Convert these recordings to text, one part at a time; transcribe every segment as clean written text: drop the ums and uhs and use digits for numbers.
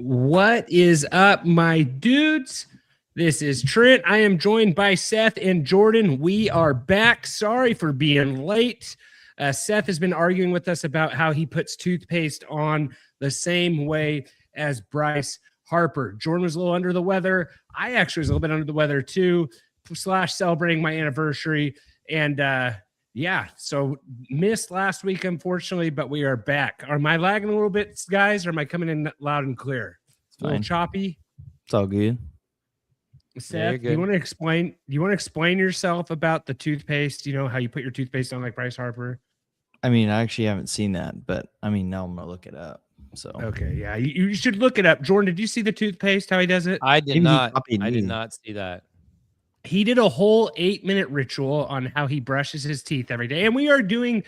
What is up, my dudes? This is Trent. I am joined by Seth and Jordan. We are back. Sorry for being late. Seth has been arguing with us about how he puts toothpaste on the same way as Bryce Harper. Jordan was a little under the weather. I actually was a little bit under the weather too, / celebrating my anniversary. And so missed last week, unfortunately, but we are back. Am I lagging a little bit, guys, or am I coming in loud and clear? It's a little choppy. It's all good. Seth, do you want to explain? Yourself about the toothpaste? You know how you put your toothpaste on like Bryce Harper? I mean, I actually haven't seen that, but I mean, now I'm gonna look it up. So okay, yeah, you should look it up. Jordan, did you see the toothpaste? How he does it? I did not. I did not see that. He did a whole 8-minute ritual on how he brushes his teeth every day, and we are doing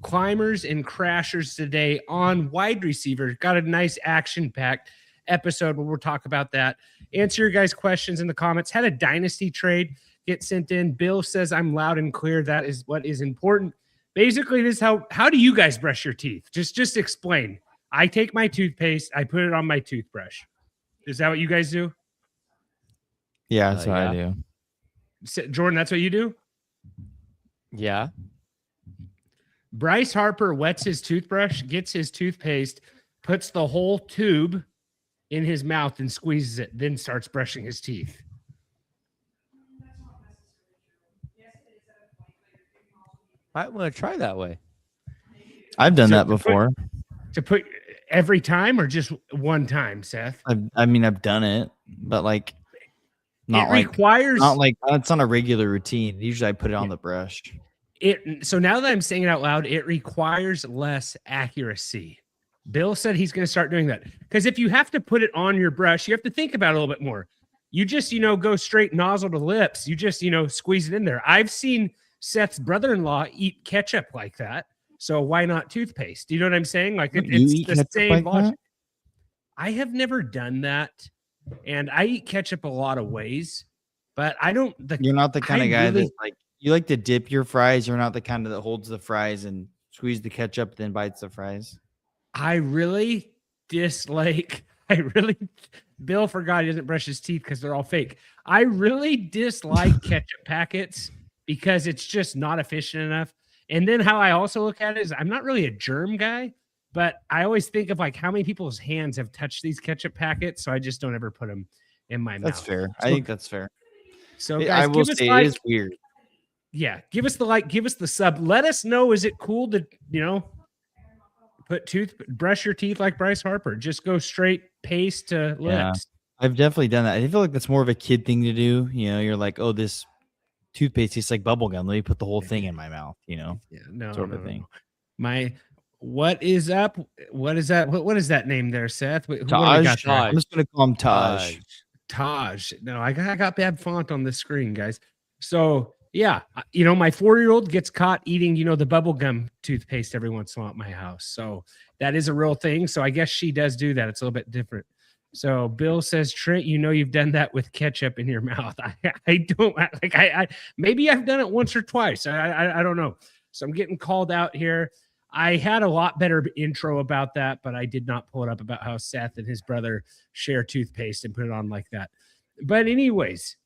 climbers and crashers today on wide receiver. Got a nice action-packed episode where we'll talk about that. Answer your guys' questions in the comments. Had a dynasty trade get sent in. Bill says I'm loud and clear. That is what is important. Basically, this is how do you guys brush your teeth? Just explain. I take my toothpaste, I put it on my toothbrush. Is that what you guys do? Yeah, that's what I do. Jordan, that's what you do? Yeah. Bryce Harper wets his toothbrush, gets his toothpaste, puts the whole tube in his mouth and squeezes it, then starts brushing his teeth. I want to try that way. I've done that before. To put every time or just one time, Seth? I've done it, but like not like it's on a regular routine. Usually I put it on the brush. So now that I'm saying it out loud, it requires less accuracy. Bill said he's going to start doing that because if you have to put it on your brush, you have to think about it a little bit more. You just, go straight nozzle to lips. You just, squeeze it in there. I've seen Seth's brother-in-law eat ketchup like that. So why not toothpaste? Do you know what I'm saying? Like it's the same logic. I have never done that. And I eat ketchup a lot of ways, but I don't. You're not the kind of guy that like you like to dip your fries. You're not the kind of that holds the fries and squeeze the ketchup, then bites the fries. I really dislike. Bill forgot he doesn't brush his teeth because they're all fake. I really dislike ketchup packets because it's just not efficient enough. And then how I also look at it is I'm not really a germ guy, but I always think of like how many people's hands have touched these ketchup packets. So I just don't ever put them in my mouth. That's fair. I think that's fair. So guys, I will say it is weird. Yeah. Give us the like, give us the sub. Let us know. Is it cool to, brush your teeth like Bryce Harper? Just go straight paste to lips. Yeah, I've definitely done that. I feel like that's more of a kid thing to do. You're like, oh, this toothpaste tastes like bubble gum. Let me put the whole thing in my mouth, sort of thing. What is up? What is that? What is that name there, Seth? Taj. I'm just gonna call him Taj. Taj. No, I got bad font on the screen, guys. So yeah, my 4-year-old gets caught eating, the bubble gum toothpaste every once in a while at my house. So that is a real thing. So I guess she does do that. It's a little bit different. So Bill says, Trent, you've done that with ketchup in your mouth. I don't like. Maybe I've done it once or twice. I don't know. So I'm getting called out here. I had a lot better intro about that, but I did not pull it up about how Seth and his brother share toothpaste and put it on like that. But anyways,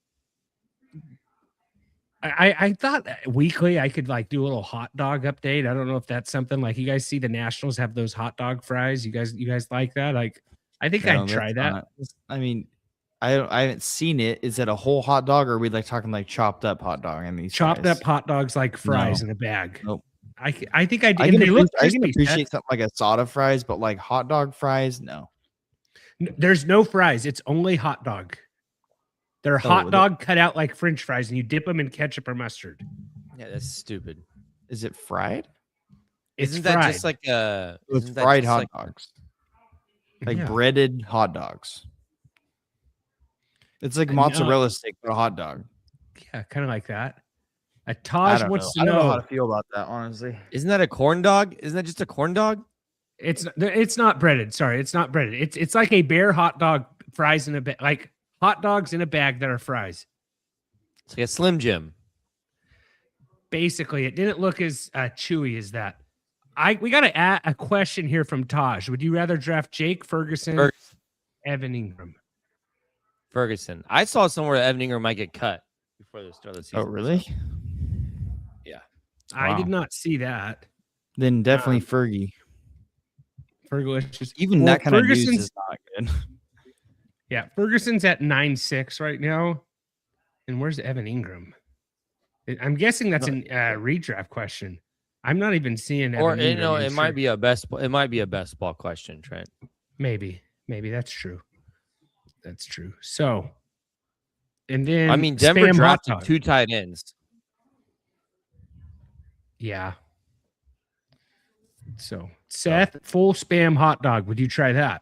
I thought weekly I could like do a little hot dog update. I don't know if that's something like you guys see the Nationals have those hot dog fries. You guys like that? Like, I think I'd try that. I mean, I haven't seen it. Is it a whole hot dog or are we like talking like chopped up hot dog? I mean, chopped up hot dogs like fries in a bag. Nope. I think I did. I can appreciate something like a soda fries, but like hot dog fries, no. There's no fries. It's only hot dog. They're hot dog cut out like French fries, and you dip them in ketchup or mustard. Yeah, that's stupid. Is it fried? Isn't that just like it's fried hot dogs? Like breaded hot dogs. It's like mozzarella stick for a hot dog. Yeah, kind of like that. Taj wants to know. I don't know how to feel about that, honestly. Isn't that a corn dog? Isn't that just a corn dog? It's not breaded. Sorry, it's not breaded. It's like a bare hot dog fries in a bag, like hot dogs in a bag that are fries. It's like a Slim Jim. Basically, it didn't look as chewy as that. We got to add a question here from Taj. Would you rather draft Jake Ferguson, Evan Ingram? Ferguson. I saw somewhere that Evan Ingram might get cut before the start of the season. Oh, really? So. Yeah. I did not see that. Then definitely Fergie. Ferguson. Even that kind of news is not good. Yeah, Ferguson's at 9.6 right now. And where's Evan Ingram? I'm guessing that's a redraft question. I'm not even seeing Evan Ingram. Or it might be a best. It might be a best ball question, Trent. Maybe that's true. That's true. So, and then I mean, Denver drafted 2 tight ends. Yeah. So, Seth, full spam hot dog. Would you try that?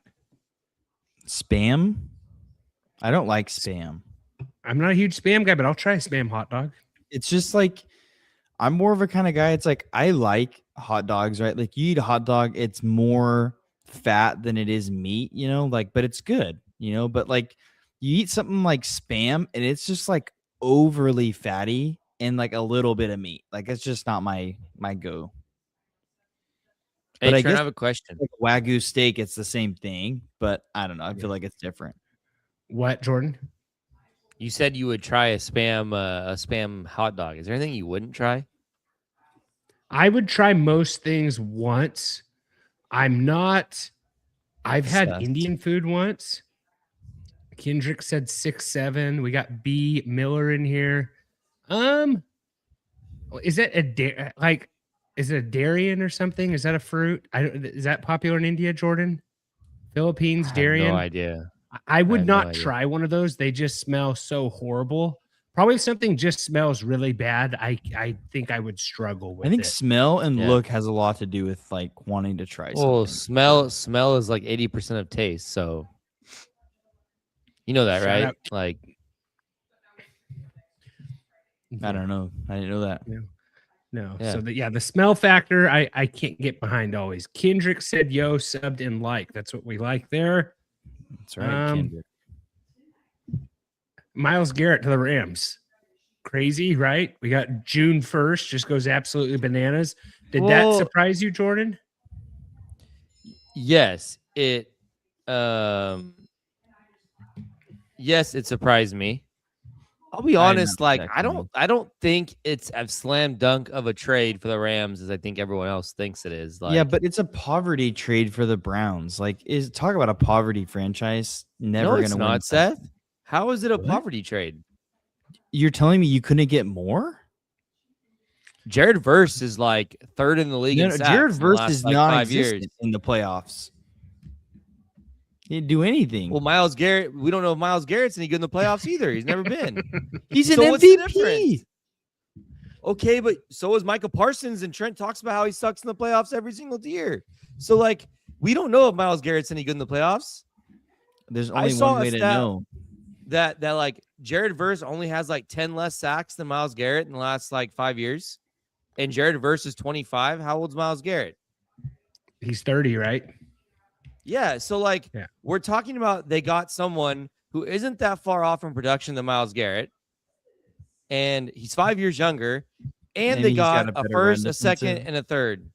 Spam? I don't like spam. I'm not a huge spam guy, but I'll try a spam hot dog. It's just like, I'm more of a kind of guy. It's like, I like hot dogs, right? Like, you eat a hot dog, it's more fat than it is meat, you know, like, but it's good, you know, but like, you eat something like spam and it's just like overly fatty and like a little bit of meat. Like, it's just not my go. Hey, but I Trent, guess I have a question. Like Wagyu steak, it's the same thing, but I don't know. I feel like it's different. What, Jordan? You said you would try a spam hot dog. Is there anything you wouldn't try? I would try most things once. I've had Indian food once. Kendrick said 6'7". We got B Miller in here. Is it is it a durian or something? Is that a fruit? Is that popular in India, Jordan? Philippines, durian? No idea. I would not try one of those. They just smell so horrible. Probably something just smells really bad. I think I would struggle with it. I think smell and look has a lot to do with like wanting to try something. Well, smell is like 80% of taste. So you know that, right? Like, I don't know. I didn't know that. No. Yeah. So the smell factor, I can't get behind always. Kendrick said, yo, subbed and like. That's what we like there. That's right, Kendrick. Miles Garrett to the Rams. Crazy, right? We got June 1st, just goes absolutely bananas. Did that surprise you, Jordan? Yes, it surprised me. I'll be honest, like I don't think it's a slam dunk of a trade for the Rams as I think everyone else thinks it is. Like, yeah, but it's a poverty trade for the Browns. Like, talk about a poverty franchise. Never going to win. Seth. How is it a poverty trade? You're telling me you couldn't get more? Jared Verse is like 3rd in the league. In sacks Jared Verse is like not 5 years in the playoffs. He didn't do anything. Well, Miles Garrett, we don't know if Miles Garrett's any good in the playoffs either. He's never been. He's an MVP. Okay, but so is Micah Parsons, and Trent talks about how he sucks in the playoffs every single year. So, like, we don't know if Miles Garrett's any good in the playoffs. There's only one way to know. That like Jared Verse only has like 10 less sacks than Miles Garrett in the last like 5 years. And Jared Verse is 25. How old's Miles Garrett? He's 30, right? Yeah. So like we're talking about they got someone who isn't that far off from production than Miles Garrett. And he's 5 years younger. And they got a first, a second, and a third.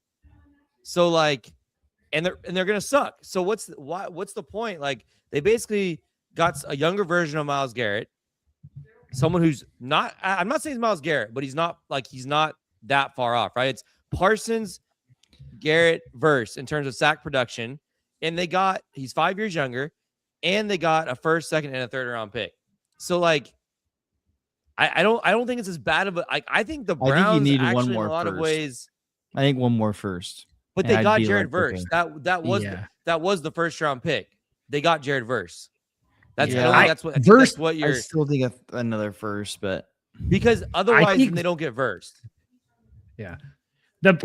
So like, and they're gonna suck. So what's the point? Like they basically got a younger version of Miles Garrett, someone who's not. I'm not saying it's Miles Garrett, but he's not that far off, right? It's Parsons, Garrett, Verse in terms of sack production, and he's 5 years younger, and they got a first, second, and a third round pick. So like, I don't think it's as bad of a. I think the Browns I think you need actually one more in a lot first. of ways. I think one more first. But they got Jared Verse. That was the first round pick. They got Jared Verse. That's what you're. I still think another first, but because otherwise they don't get Verse. Yeah.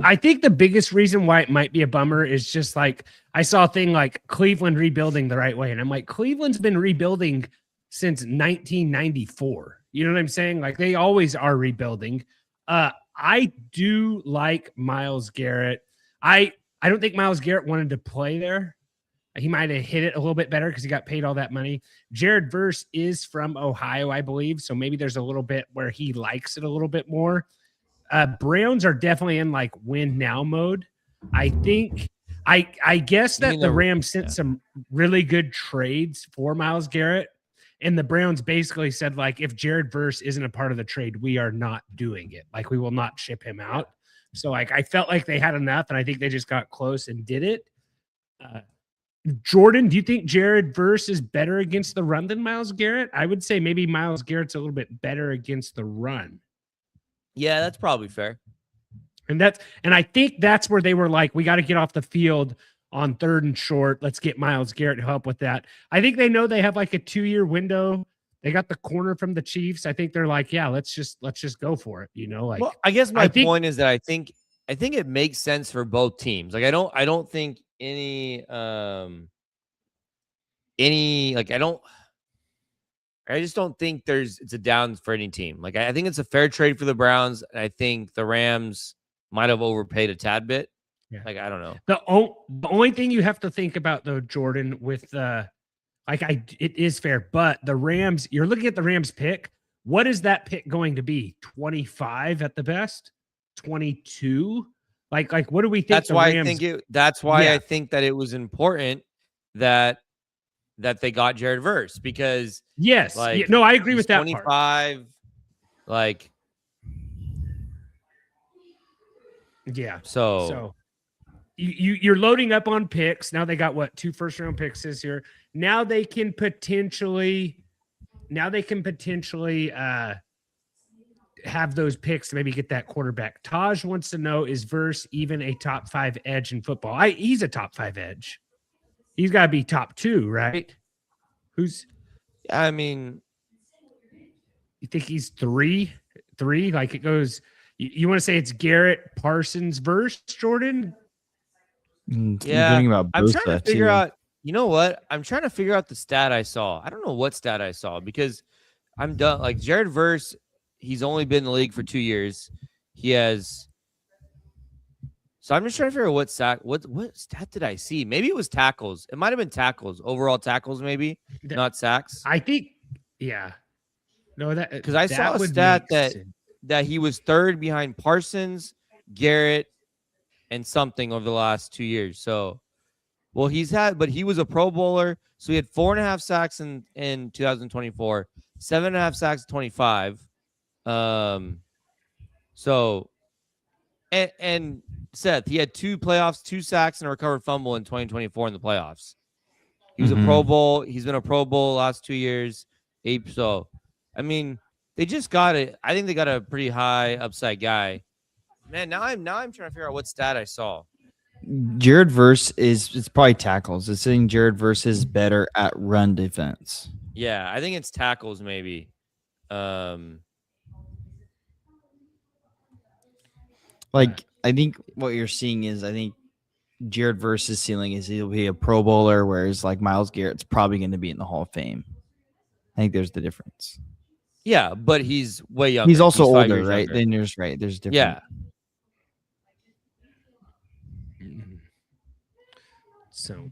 I think the biggest reason why it might be a bummer is just like I saw a thing like Cleveland rebuilding the right way. And I'm like, Cleveland's been rebuilding since 1994. You know what I'm saying? Like they always are rebuilding. I do like Miles Garrett. I don't think Miles Garrett wanted to play there. He might have hit it a little bit better because he got paid all that money. Jared Verse is from Ohio, I believe. So maybe there's a little bit where he likes it a little bit more. Browns are definitely in like win now mode. I think I guess that the Rams sent some really good trades for Miles Garrett, and the Browns basically said, like, if Jared Verse isn't a part of the trade, we are not doing it. Like, we will not ship him out. So, like, I felt like they had enough, and I think they just got close and did it. Jordan, do you think Jared Verse is better against the run than Miles Garrett? I would say maybe Miles Garrett's a little bit better against the run. Yeah, that's probably fair. And I think that's where they were like, we got to get off the field on 3rd and short. Let's get Miles Garrett to help with that. I think they know they have like a 2-year window. They got the corner from the Chiefs. I think they're like, yeah, let's just go for it. You know, like, well, I guess my point is that I think it makes sense for both teams. Like, I don't think I just don't think it's a down for any team. Like, I think it's a fair trade for the Browns. And I think the Rams might have overpaid a tad bit. Yeah. Like, I don't know. The only thing you have to think about though, Jordan, with it is fair, but the Rams, you're looking at the Rams pick. What is that pick going to be? 25 at the best? 22? Like what do we think? That's why I think that it was important that they got Jared Verse, because yes, like, no, I agree with that 25 part. Like, yeah. So you're loading up on picks. Now they got what, 2 first-round picks this year. Now they can potentially have those picks to maybe get that quarterback. Taj wants to know, is Verse even a top 5 edge in football? He's a top 5 edge. He's got to be top 2, right? I mean, you think he's 3? Like, it goes, you want to say it's Garrett, Parsons, Verse, Jordan? Yeah. I'm trying to figure out, you know what? I'm trying to figure out the stat I saw. I don't know what stat I saw, because I'm done. Like, Jared Verse, he's only been in the league for 2 years. So I'm just trying to figure out what stat did I see? Maybe it was tackles. It might have been tackles, overall tackles, maybe not sacks. I think, yeah. No, that because I saw a stat that he was 3rd behind Parsons, Garrett, and something over the last 2 years. So, well, but he was a Pro Bowler, so he had 4.5 sacks in 2024, 7.5 sacks in 25. So, and Seth, he had 2 playoffs, 2 sacks, and a recovered fumble in 2024 in the playoffs. He was a Pro Bowl. He's been a Pro Bowl the last 2 years. So, I mean, they just got it. I think they got a pretty high upside guy. Man, now I'm trying to figure out what stat I saw. Jared Verse it's probably tackles. It's saying Jared Verse is better at run defense. Yeah, I think it's tackles maybe. I think what you're seeing is, I think Jared Verse's ceiling is he'll be a Pro Bowler, whereas like Miles Garrett's probably going to be in the Hall of Fame. I think there's the difference. Yeah, but he's way younger. He's also older, right? Younger. Then there's There's different. Yeah. So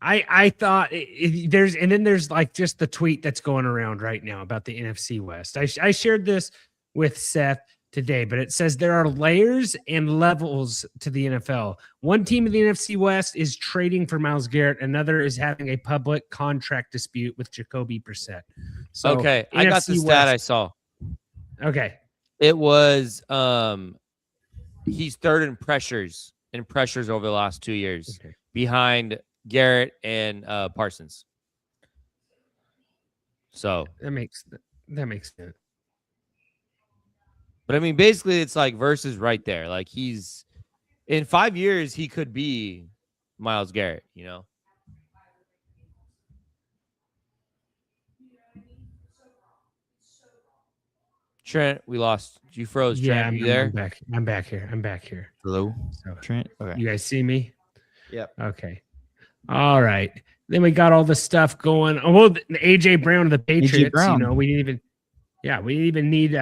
I thought there's like just the tweet that's going around right now about the NFC West. I shared this with Seth today, but it says there are layers and levels to the NFL. One team in the NFC West is trading for Miles Garrett. Another is having a public contract dispute with Jacoby Brissett. So okay, I got the stat I saw. Okay. It was he's 3rd in pressures over the last 2 years, behind Garrett and Parsons. So that makes sense. But I mean, basically, it's like Versus right there. Like, he's in 5 years, he could be Miles Garrett, you know? Trent, we lost. You froze. Yeah, Trent, you there? I'm back here. Hello, so, Trent. Okay. You guys see me? Yep. Okay. All right. Then we got all the stuff going. Oh, well, the AJ Brown of the Patriots. You know, we didn't even need.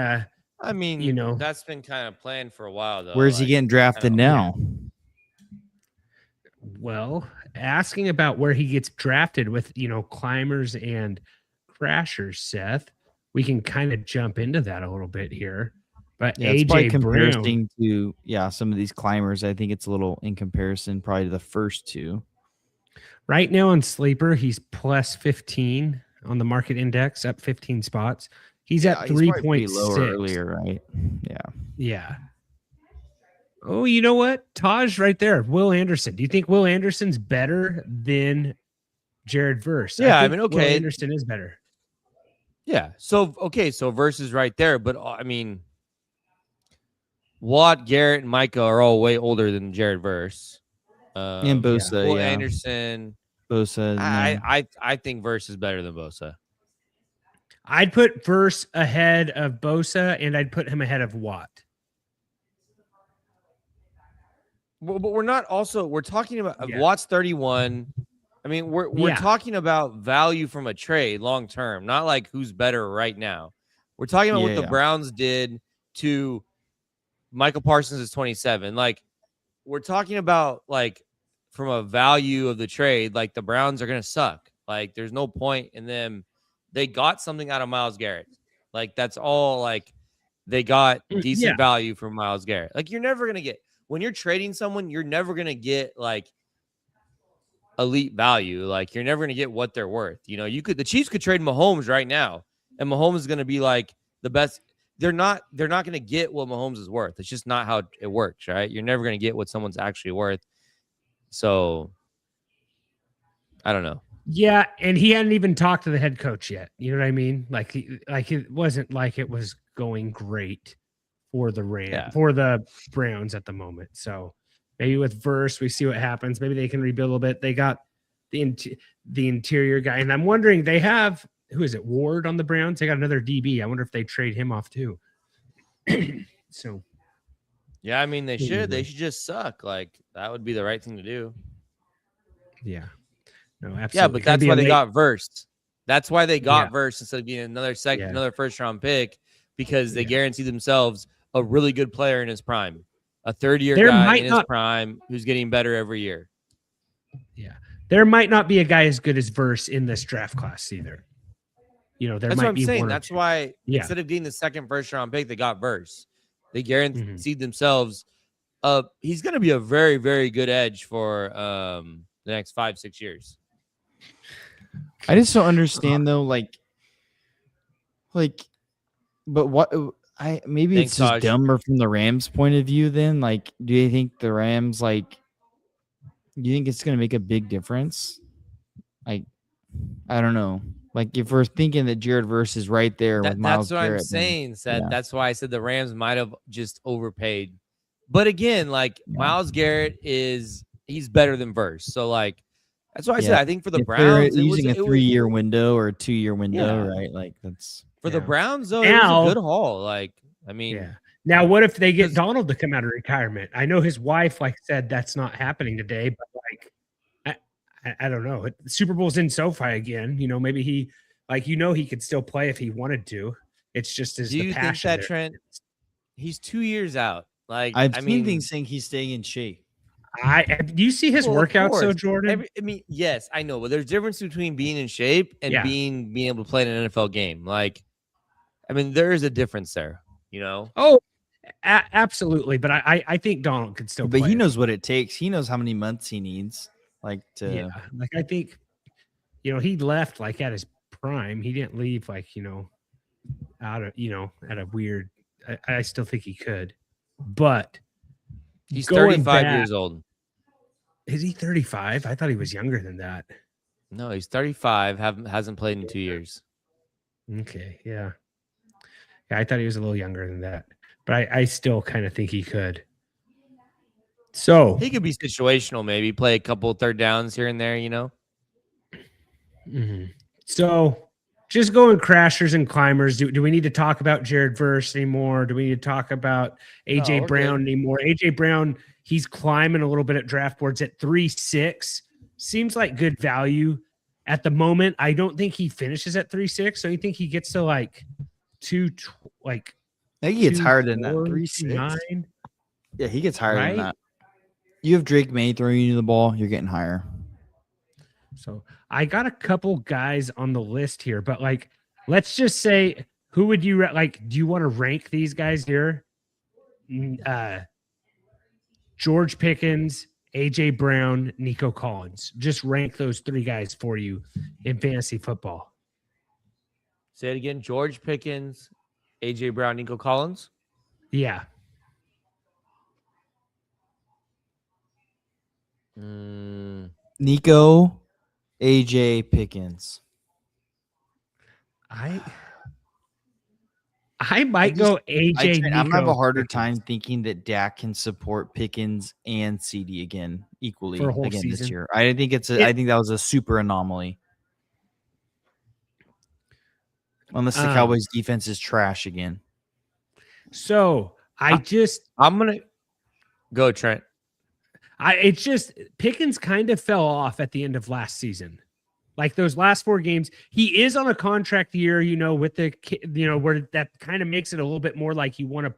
I mean, you know, that's been kind of planned for a while, though. Where's he getting drafted now? Well, asking about where he gets drafted with, you know, climbers and crashers, Seth, we can kind of jump into that a little bit here. But Yeah, it's probably AJ Brown, comparing to some of these climbers. I think it's a little in comparison, probably to the first two. right now on Sleeper, he's plus 15 on the market index, up 15 spots. He's at 3.6 earlier, right? Yeah. Oh, you know what? Taj right there. Will Anderson. Do you think Will Anderson's better than Jared Verse? Yeah, I mean, okay. Will Anderson is better. Yeah. So Verse is right there, but I mean, Watt, Garrett, and Micah are all way older than Jared Verse. And Bosa, Will Anderson. Bosa. I think Verse is better than Bosa. I'd put Verse ahead of Bosa, and I'd put him ahead of Watt. But we're not also we're talking about Watt's 31. I mean, we're talking about value from a trade long term, not like who's better right now. We're talking about what the Browns did to Michael Parsons is 27. Like, we're talking about like from a value of the trade, like the Browns are gonna suck. Like, there's no point in them. They got something out of Miles Garrett. Like, that's all. Like, they got decent value from Miles Garrett. Like, you're never gonna get, when you're trading someone, you're never gonna get like elite value. Like, you're never going to get what they're worth. You know, the Chiefs could trade Mahomes right now, and Mahomes is going to be like the best. They're not going to get what Mahomes is worth. It's just not how it works, right? You're never going to get what someone's actually worth. So I don't know. Yeah, and he hadn't even talked to the head coach yet. You know what I mean? Like it wasn't like it was going great for the for the Browns at the moment. So maybe with Verse, we see what happens. Maybe they can rebuild a little bit. They got the interior guy, and I'm wondering, they have, who is it, Ward on the Browns? They got another DB. I wonder if they trade him off too. So, yeah, I mean, they should. They should just suck. Like, that would be the right thing to do. Yeah. No, absolutely. Yeah, but that's why they got Verse. That's why they got Verse instead of being another first round pick, because they guarantee themselves a really good player in his prime. A third-year guy in his prime who's getting better every year. Yeah. There might not be a guy as good as Verse in this draft class either. You know, that's what I'm saying. That's why instead of getting the second first-round pick, they got Verse. They guaranteed themselves he's going to be a very, very good edge for the next 5-6 years. I just don't understand, though, but what... maybe it's just dumber from the Rams' point of view then. Like, do you think the Rams, do you think it's going to make a big difference? Like, I don't know. Like, if we're thinking that Jared Verse is right there with Miles Garrett. That's what I'm saying, Seth. Yeah. That's why I said the Rams might have just overpaid. But again, Miles Garrett he's better than Verse. So, that's why I said I think for the Browns, using a 3-year window or a 2-year window, right? Like, that's... For the Browns, though, it was a good haul. Now, what if they get Donald to come out of retirement? I know his wife said that's not happening today, but I don't know. The Super Bowl's in SoFi again. You know, maybe he he could still play if he wanted to. It's just do you think that Trent? He's 2 years out. I've seen things saying he's staying in shape. Do you see his workouts, so Jordan? Yes, I know, but there's a difference between being in shape and being able to play in an NFL game. There is a difference there, you know? Oh, absolutely. But I think Donald could still play. But he knows what it takes. He knows how many months he needs. I think, he left at his prime. He didn't leave out of, at a weird, I still think he could. But he's 35 years old. Is he 35? I thought he was younger than that. No, he's 35. Hasn't played in 2 years. Okay, yeah. Yeah, I thought he was a little younger than that, but I still kind of think he could. So he could be situational, maybe play a couple third downs here and there, you know? Mm-hmm. So just going crashers and climbers. Do we need to talk about Jared Verse anymore? Do we need to talk about AJ Brown anymore? AJ Brown, he's climbing a little bit at draft boards at 3.6. Seems like good value at the moment. I don't think he finishes at 3.6. So you think he gets to I think he gets higher than that. 3.6. Yeah, he gets higher than that. You have Drake May throwing you the ball, you're getting higher. So I got a couple guys on the list here, but let's just say, who would you do you want to rank these guys here? George Pickens, AJ Brown, Nico Collins. Just rank those 3 guys for you in fantasy football. Say it again. George Pickens, AJ Brown, Nico Collins. Yeah. Nico, AJ, Pickens. I might go AJ. I'm gonna have a harder Pickens. time thinking that Dak can support Pickens and CD again equally For a whole again season. this year. I think I think that was a super anomaly. Unless the Cowboys defense is trash again. So I'm gonna go Trent. It's just Pickens kind of fell off at the end of last season. Like those last 4 games, he is on a contract year, with the, where that kind of makes it a little bit more like you want to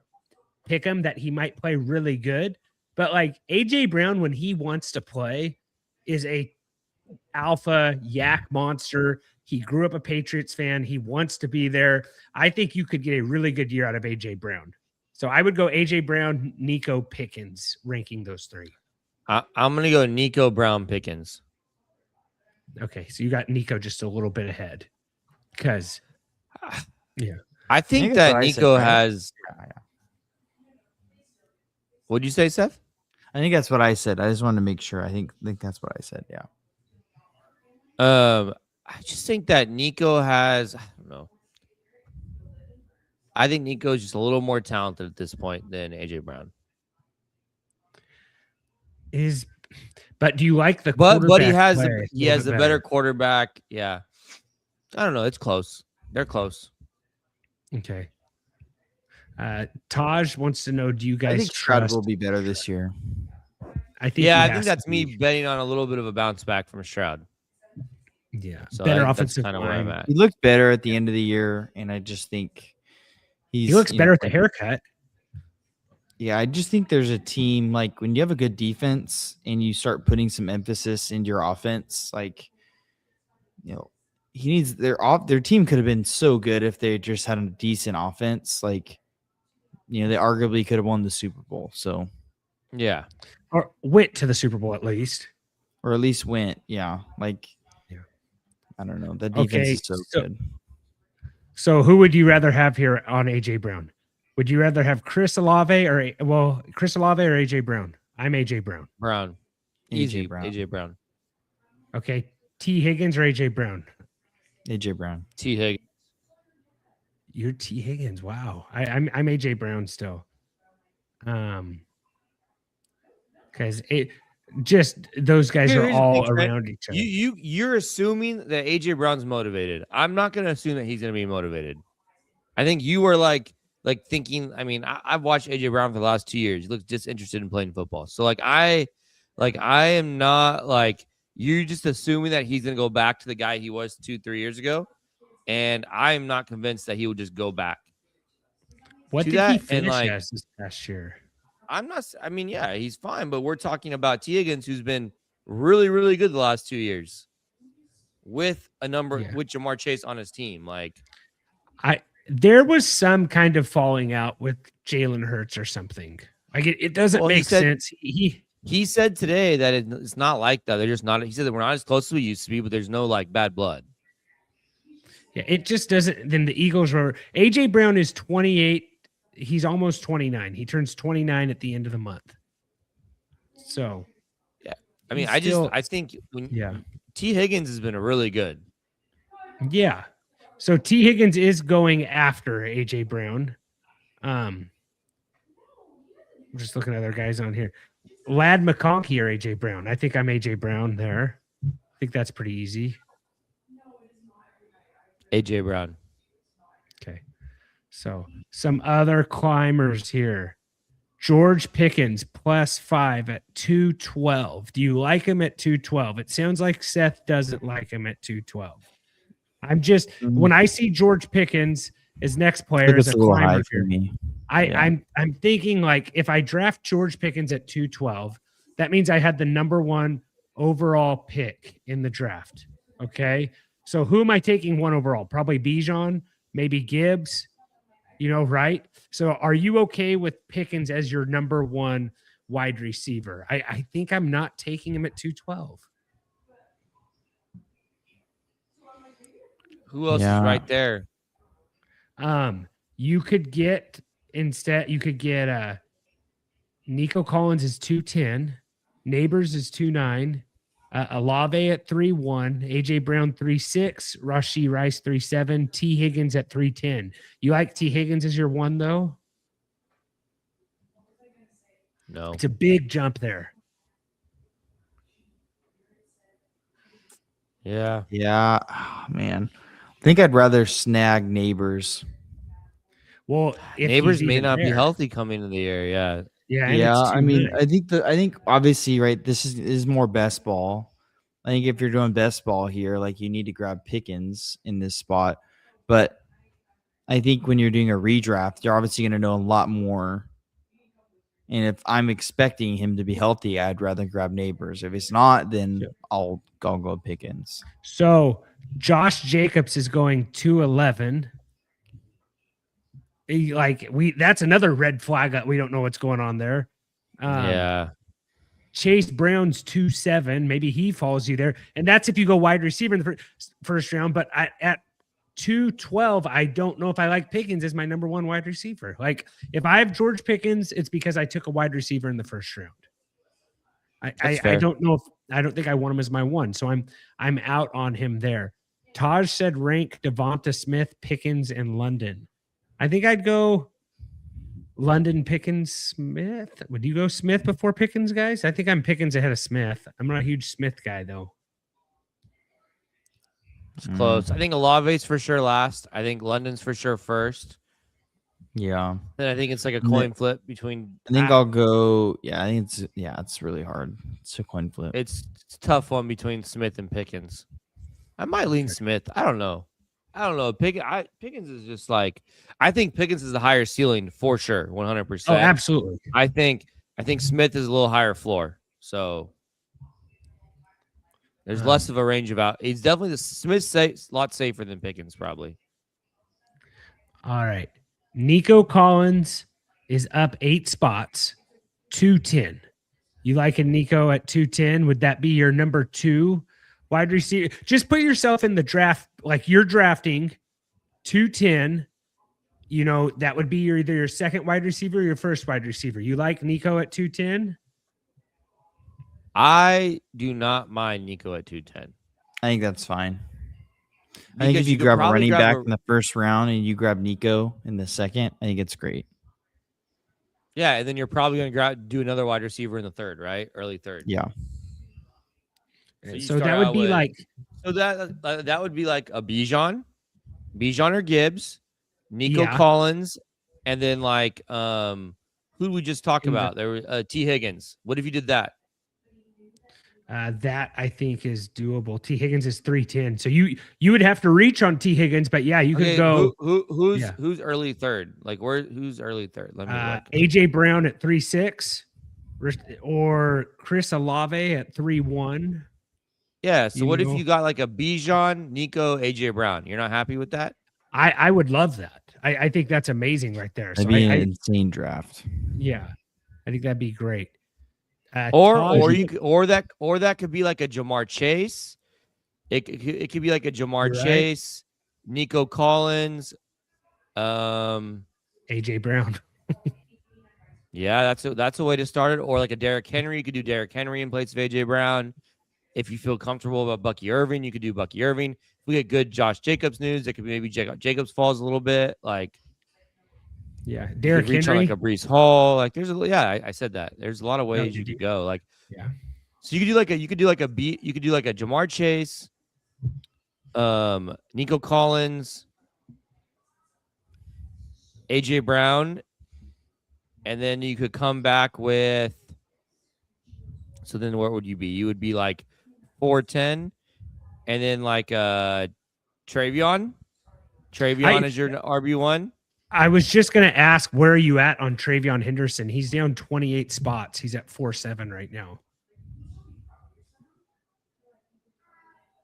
pick him, that he might play really good. But like AJ Brown, when he wants to play, is a alpha yak monster. He grew up a Patriots fan. He wants to be there. I think you could get a really good year out of AJ Brown. So I would go AJ Brown, Nico, Pickens, ranking those 3. I'm going to go Nico, Brown, Pickens. Okay, so you got Nico just a little bit ahead. Because, yeah. I think that Nico has... What'd you say, Seth? I think that's what I said. I just wanted to make sure. I think that's what I said, yeah. I just think that Nico has... I don't know. I think Nico is just a little more talented at this point than AJ Brown. But do you like the but he has the better quarterback. Yeah. I don't know. It's close. They're close. Okay. Taj wants to know, do you guys I think Stroud will be better this year. I think that's me betting on a little bit of a bounce back from Stroud. Yeah. So better offensive line. Where I'm at. He looked better at the end of the year, and I just think he looks better with the haircut. Yeah, I just think there's a team, like when you have a good defense and you start putting some emphasis into your offense, like, he needs their team could have been so good if they just had a decent offense. Like, they arguably could have won the Super Bowl. So, yeah, or went to the Super Bowl at least, or at least went. Yeah, like, I don't know. That defense is so good. So, who would you rather have here on AJ Brown? Would you rather have Chris Olave or AJ Brown? I'm AJ Brown. Brown. Easy. AJ Brown. Okay. T. Higgins or AJ Brown? AJ Brown. T. Higgins. You're T. Higgins. Wow. I'm AJ Brown still. Because those guys are all around each other. You're assuming that AJ Brown's motivated. I'm not going to assume that he's going to be motivated. I think you were like thinking. I mean, I've watched AJ Brown for the last 2 years. He looks disinterested in playing football. So I am not like, you're just assuming that he's going to go back to the guy he was 2-3 years ago. And I'm not convinced that he would just go back. What did he finish as this past year? I'm not. I mean, yeah, he's fine. But we're talking about T. Higgins, who's been really, really good the last 2 years with with Jamar Chase on his team. There was some kind of falling out with Jalen Hurts or something. Like it doesn't make sense. He said today that it's not like that. They're just not. He said that we're not as close as we used to be, but there's no bad blood. Yeah, it just doesn't. Then the Eagles were. AJ Brown is 28. He's almost 29. He turns 29 at the end of the month. So, yeah. I mean, I think T. Higgins has been really good. Yeah. So T. Higgins is going after AJ Brown. I'm just looking at other guys on here. Lad McConkey or AJ Brown. I think I'm AJ Brown there. I think that's pretty easy. AJ Brown. Okay. So some other climbers here. George Pickens +5 at 212. Do you like him at 212? It sounds like Seth doesn't like him at 212. I'm just when I see George Pickens as next player as a climber for me. I'm thinking if I draft George Pickens at 212, that means I had the number 1 overall pick in the draft. Okay. So who am I taking 1 overall? Probably Bijan, maybe Gibbs. right? So are you okay with Pickens as your number one wide receiver? I think I'm not taking him at 212. Who else is right there? You could get Nico Collins is 210, Nabers is 29, Olave at 3.1, AJ Brown 3.6, Rashee Rice 3.7, T Higgins at 3.10. You like T Higgins as your one though? No, it's a big jump there. Yeah. Oh, man. I think I'd rather snag Neighbors. Well, if Neighbors he's may even not be there. healthy coming into the year. Yeah. Yeah. Yeah, I mean, high. I think obviously, right, this is more best ball. I think if you're doing best ball here, like you need to grab Pickens in this spot. But I think when you're doing a redraft, you're obviously going to know a lot more. And if I'm expecting him to be healthy, I'd rather grab Neighbors. If it's not, then I'll go Pickens. So Josh Jacobs is going 211. That's another red flag that we don't know what's going on there. Yeah. Chase Brown's 2.7. Maybe he falls you there. And that's if you go wide receiver in the first round. But at 212, I don't know if I like Pickens as my number one wide receiver. Like if I have George Pickens, it's because I took a wide receiver in the first round. I don't know if I don't think I want him as my one. So I'm out on him there. Taj said rank Devonta Smith, Pickens, and London. I think I'd go London, Pickens, Smith. Would you go Smith before Pickens, guys? I think I'm Pickens ahead of Smith. I'm not a huge Smith guy, though. It's close. I think Olave's for sure last. I think London's for sure first. Yeah. Then I think it's like a coin flip between. I think I'll go. Yeah, I think it's really hard. It's a coin flip. It's a tough one between Smith and Pickens. I might lean Smith. I don't know. Pickens is just like I think Pickens is the higher ceiling for sure, 100%. Oh, absolutely. I think Smith is a little higher floor. So there's less of a range of out. He's definitely the Smith's a lot safer than Pickens, probably. All right. Nico Collins is up 8 spots, 210. You like a Nico at 210? Would that be your number 2 wide receiver? Just put yourself in the draft, like you're drafting 210. That would be either your second wide receiver or your first wide receiver. You like Nico at 210? I do not mind Nico at 210. I think that's fine. Because I think if you grab a running back in the first round and you grab Nico in the second, I think it's great. Yeah, and then you're probably going to do another wide receiver in the third, right? Early third. Yeah. So that would be that would be like a Bijan or Gibbs, Nico Collins, and then like who did we just talk about? There was T Higgins. What if you did that? That I think is doable. T Higgins is 310. So you would have to reach on T Higgins, but yeah, you could go. Who's early third? Like who's early third? Let me look. AJ Brown at 3.6 or Chris Olave at 3.1. Yeah. So what if you got like a Bijan, Nico, AJ Brown? You're not happy with that? I would love that. I think that's amazing right there. That'd be an insane draft. Yeah, I think that'd be great. Or that could be like a Jamar Chase. It could be like a Jamar Chase, Nico Collins, AJ Brown. Yeah, that's a way to start it. Or like a Derrick Henry. You could do Derrick Henry in place of AJ Brown. If you feel comfortable about Bucky Irving, you could do Bucky Irving. If we get good Josh Jacobs news, it could be maybe Jacobs falls a little bit. Like, yeah, Derrick Henry, on like a Breece Hall. Like, I said that. There's a lot of ways you could go. Like, yeah. So you could do like a Jamar Chase, Nico Collins, AJ Brown, and then you could come back with. So then, what would you be? You would be like 410, and then like Trayvon. Trayvon is your RB1. I was just going to ask, where are you at on Trayvon Henderson? He's down 28 spots. He's at 4.7 right now.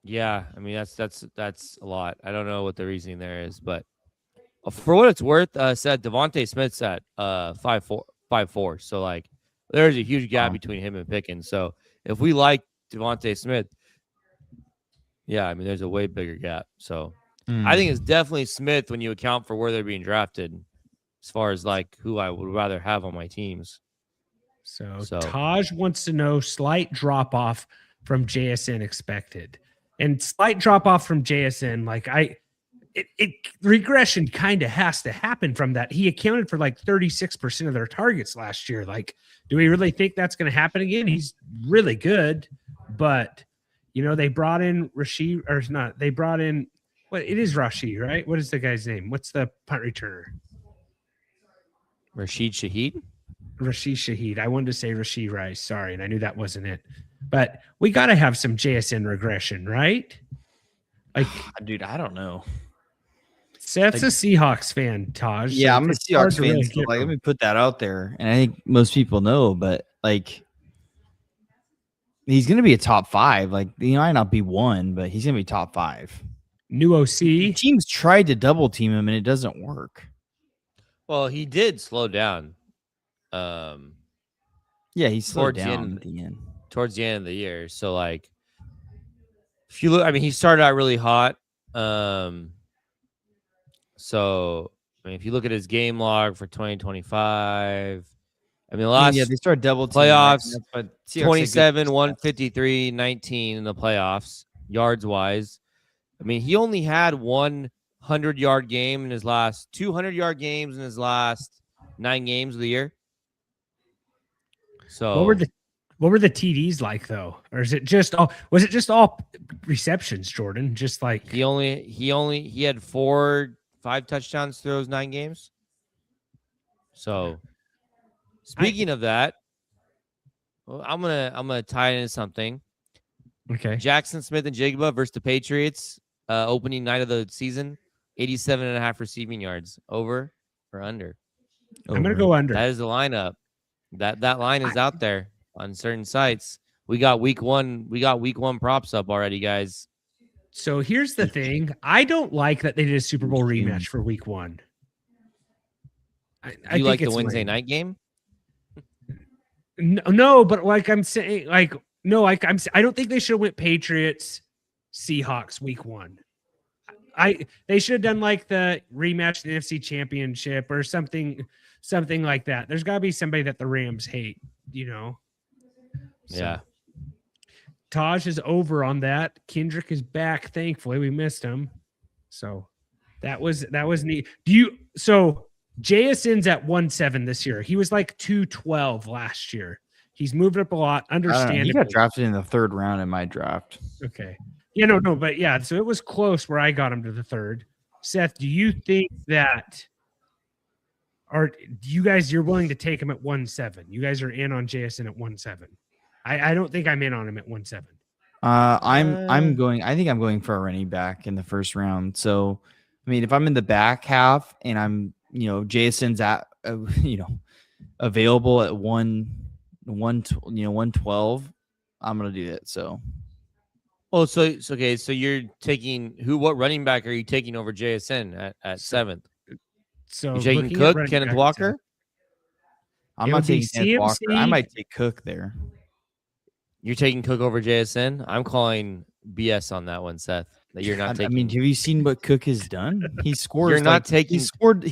Yeah, I mean that's a lot. I don't know what the reasoning there is, but For what it's worth, said Devonta Smith's at 5'4". So like there's a huge gap between him and Pickens. So if we like Devonta Smith, yeah, I mean there's a way bigger gap. So I think it's definitely Smith when you account for where they're being drafted, as far as like who I would rather have on my teams. So Taj wants to know slight drop off from JSN expected, and slight drop off from JSN. Like regression kind of has to happen from that. He accounted for like 36% of their targets last year. Like, do we really think that's going to happen again? He's really good, but they brought in Rashid, or not? They brought in it is Rashid, right? What is the guy's name? What's the punt returner? Rashid Shaheed. I wanted to say Rashid Rice. Sorry, and I knew that wasn't it. But we got to have some JSN regression, right? Like, dude, I don't know. Seth's a Seahawks fan, Taj. Yeah, I'm a Seahawks fan. Really so let me put that out there. And I think most people know, but like, he's going to be a top 5. Like, he might not be 1, but he's going to be top 5. New OC. Teams tried to double team him, and it doesn't work. Well, he did slow down. Yeah, he slowed down at the end. Towards the end of the year. So, like, if you look, I mean, he started out really hot. So, I mean, if you look at his game log for 2025, I mean, they started double playoffs, right? 27, 153, 19 in the playoffs, yards wise. I mean, he only had 100-yard game in his last 200-yard games in his last 9 games of the year. So what were the TDs like though? Or is it just all receptions, Jordan? Just like he had 5 touchdowns through those 9 games. So speaking of that, well, I'm gonna tie into something. Okay. Jackson Smith and Jigba versus the Patriots, opening night of the season, 87.5 receiving yards. Over or under? I'm gonna go under. That is the lineup. That line is out there on certain sites. We got week one props up already, guys. So here's the thing. I don't like that they did a Super Bowl rematch for week 1. You like the Wednesday night game? No, but like I'm saying, like, no, like I don't think they should have went Patriots, Seahawks week 1. They should have done like the rematch, the NFC Championship or something like that. There's got to be somebody that the Rams hate, So, yeah. Taj is over on that. Kendrick is back. Thankfully, we missed him. So that was neat. So JSN's at 1.7 this year. He was like 2.12 last year. He's moved up a lot. Understandably. He got drafted in the 3rd round in my draft. Okay. Yeah, no, but yeah, so it was close where I got him to the 3rd. Seth, do you think that, or do you guys, you're willing to take him at 1.7? You guys are in on JSN at 1.7. I don't think I'm in on him at 1.7. I think I'm going for a running back in the 1st round. So, I mean, if I'm in the back half and I'm, JSN's at, available at 112, I'm going to do it. So. Oh, so okay. So you're taking what running back are you taking over JSN at 7th? So you're taking Cook, Kenneth Walker? I'm not taking Kenneth Walker. I might take Cook there. You're taking Cook over JSN? I'm calling BS on that one, Seth. That you're not taking. I mean, have you seen what Cook has done? He scored. You're not taking. He scored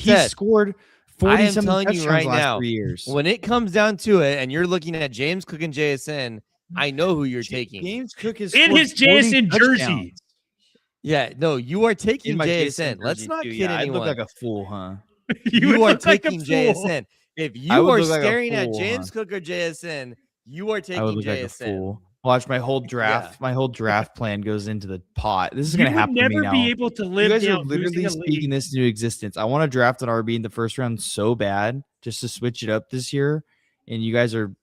40 some touchdowns right last now, 3 years. When it comes down to it, and you're looking at James Cook and JSN, I know who you're taking. James Cook is in his JSN jersey. Yeah, no, you are taking JSN. Let's not kid anyone. I look like a fool, huh? You are taking JSN. If you are staring at James Cook or JSN, you are taking JSN. Like a fool. Watch my whole draft. Yeah. My whole draft plan goes into the pot. This is going to happen to me now. Never be able to live. You guys are literally speaking this into existence. I want to draft an RB in the 1st round so bad, just to switch it up this year, and you guys are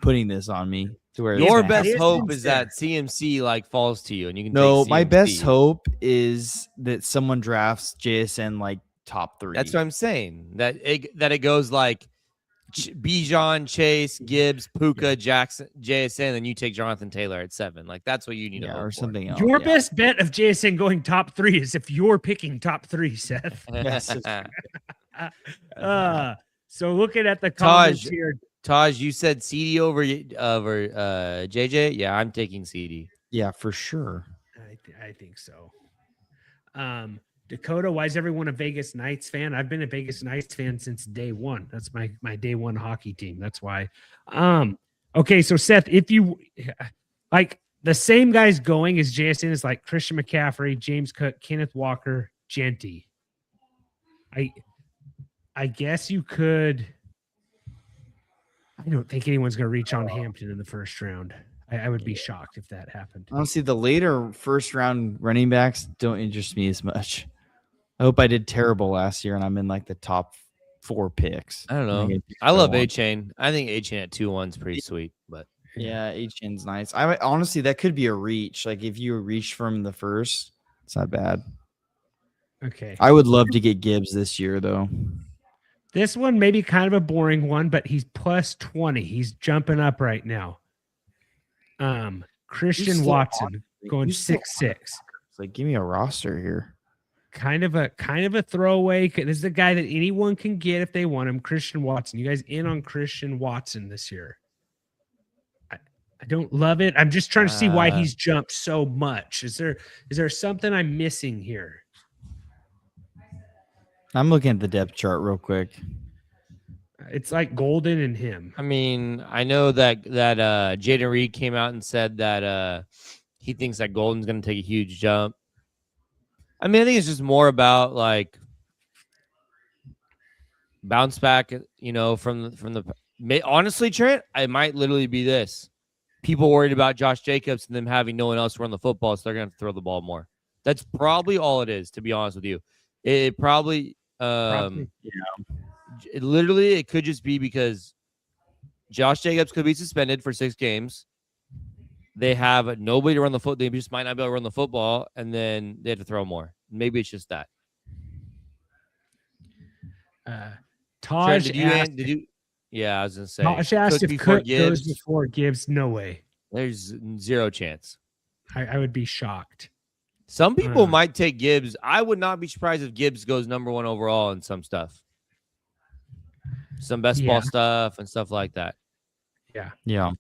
putting this on me. To where your best hope is that CMC like falls to you, and you can. No, my best hope is that someone drafts JSN like top 3. That's what I'm saying. That it goes like Bijan, Chase, Gibbs, Puka, Jackson, JSN, then you take Jonathan Taylor at 7. Like that's what you need to look or for. something else. Your best bet of JSN going top 3 is if you're picking top 3, Seth. So looking at the comments here, Taj, you said CD over JJ. Yeah, I'm taking CD. Yeah, for sure. I think so. Dakota, why is everyone a Vegas Knights fan? I've been a Vegas Knights fan since day one. That's my day one hockey team. That's why. Okay, so Seth, if you like the same guys going as JSN is like Christian McCaffrey, James Cook, Kenneth Walker, Genty. I guess you could. I don't think anyone's going to reach on Hampton in the first round. I would be shocked if that happened. Honestly, the later first round running backs don't interest me as much. I hope I did terrible last year and I'm in like the top 4 picks. I don't know. I love A-Chain. I think A-Chain at 2-1's pretty sweet, but yeah, A-Chain's nice. Honestly, that could be a reach. Like if you reach from the first, it's not bad. Okay. I would love to get Gibbs this year though. This one may be kind of a boring one, but he's plus 20. He's jumping up right now. Christian Watson going 6'6". It's like, give me a roster here. Kind of a throwaway. This is a guy that anyone can get if they want him. Christian Watson. You guys in on Christian Watson this year? I don't love it. I'm just trying to see why he's jumped so much. Is there something I'm missing here? I'm looking at the depth chart real quick. It's like Golden and him. I mean, I know that Jaden Reed came out and said that he thinks that Golden's going to take a huge jump. I mean, I think it's just more about like bounce back, you know, from the honestly, Trent, I might literally be this. People worried about Josh Jacobs and them having no one else run the football, so they're going to throw the ball more. That's probably all it is, to be honest with you. It probably it could just be because Josh Jacobs could be suspended for 6 games. They have nobody to run the foot. They just might not be able to run the football, and then they have to throw more. Maybe it's just that. Taj, Trent, did you? Yeah, I was gonna say. Taj asked if Cook goes before Gibbs. No way. There's 0 chance. I would be shocked. Some people might take Gibbs. I would not be surprised if Gibbs goes number 1 overall in some stuff. Some best ball stuff and stuff like that. Yeah.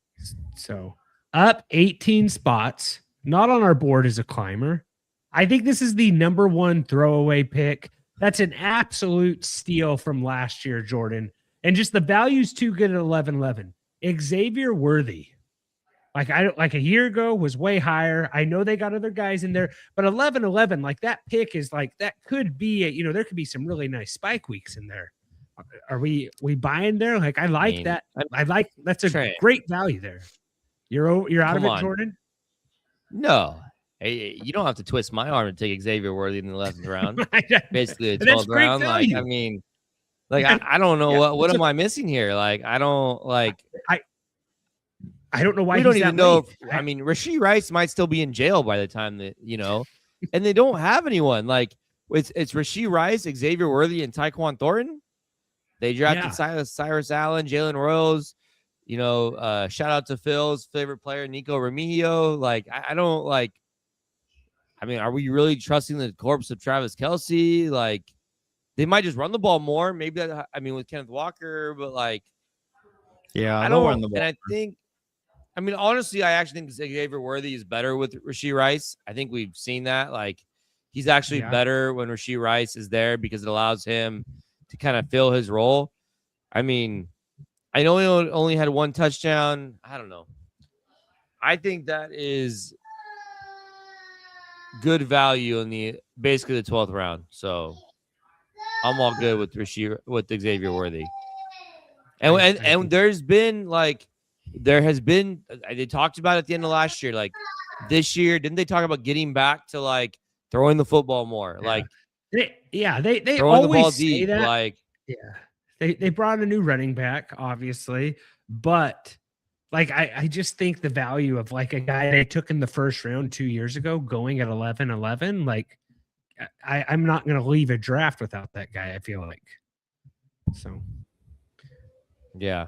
So up 18 spots, not on our board as a climber. I think this is the number 1 throwaway pick. That's an absolute steal from last year, Jordan. And just the value's too good at 11-11. Xavier Worthy. Like a year ago was way higher. I know they got other guys in there, but 11-11, like that pick is like that could be there could be some really nice spike weeks in there. Are we buying there? Like I like that. I like that's a great value there. You're out of it, Jordan? No. Hey, you don't have to twist my arm to take Xavier Worthy in the 11th round. Basically, the 12th round. Value. Like, I mean, like I don't know what am I missing here? Like, I don't like. I don't know why. We don't even know. I mean, Rashee Rice might still be in jail by the time that and they don't have anyone. Like it's Rashee Rice, Xavier Worthy, and Tyquan Thornton. They drafted Cyrus Allen, Jalen Rose. Shout out to Phil's favorite player, Nico Remigio. Like, I don't like. I mean, are we really trusting the corpse of Travis Kelce? Like, they might just run the ball more. Maybe that. I mean, with Kenneth Walker, but like, I don't run the ball. And I think. I mean, honestly, I actually think Xavier Worthy is better with Rashee Rice. I think we've seen that. Like, he's actually better when Rashee Rice is there because it allows him to kind of fill his role. I mean, I know he only had 1 touchdown. I don't know. I think that is good value in basically the 12th round. So I'm all good with Xavier Worthy. And there's been like. There has been, they talked about it at the end of last year, like this year, didn't they talk about getting back to like throwing the football more? Like, they throwing always the ball say deep. that. Like, they brought a new running back, obviously, but like, I just think the value of like a guy they took in the first round 2 years ago going at 11-11, like I'm not going to leave a draft without that guy. I feel like, so. Yeah.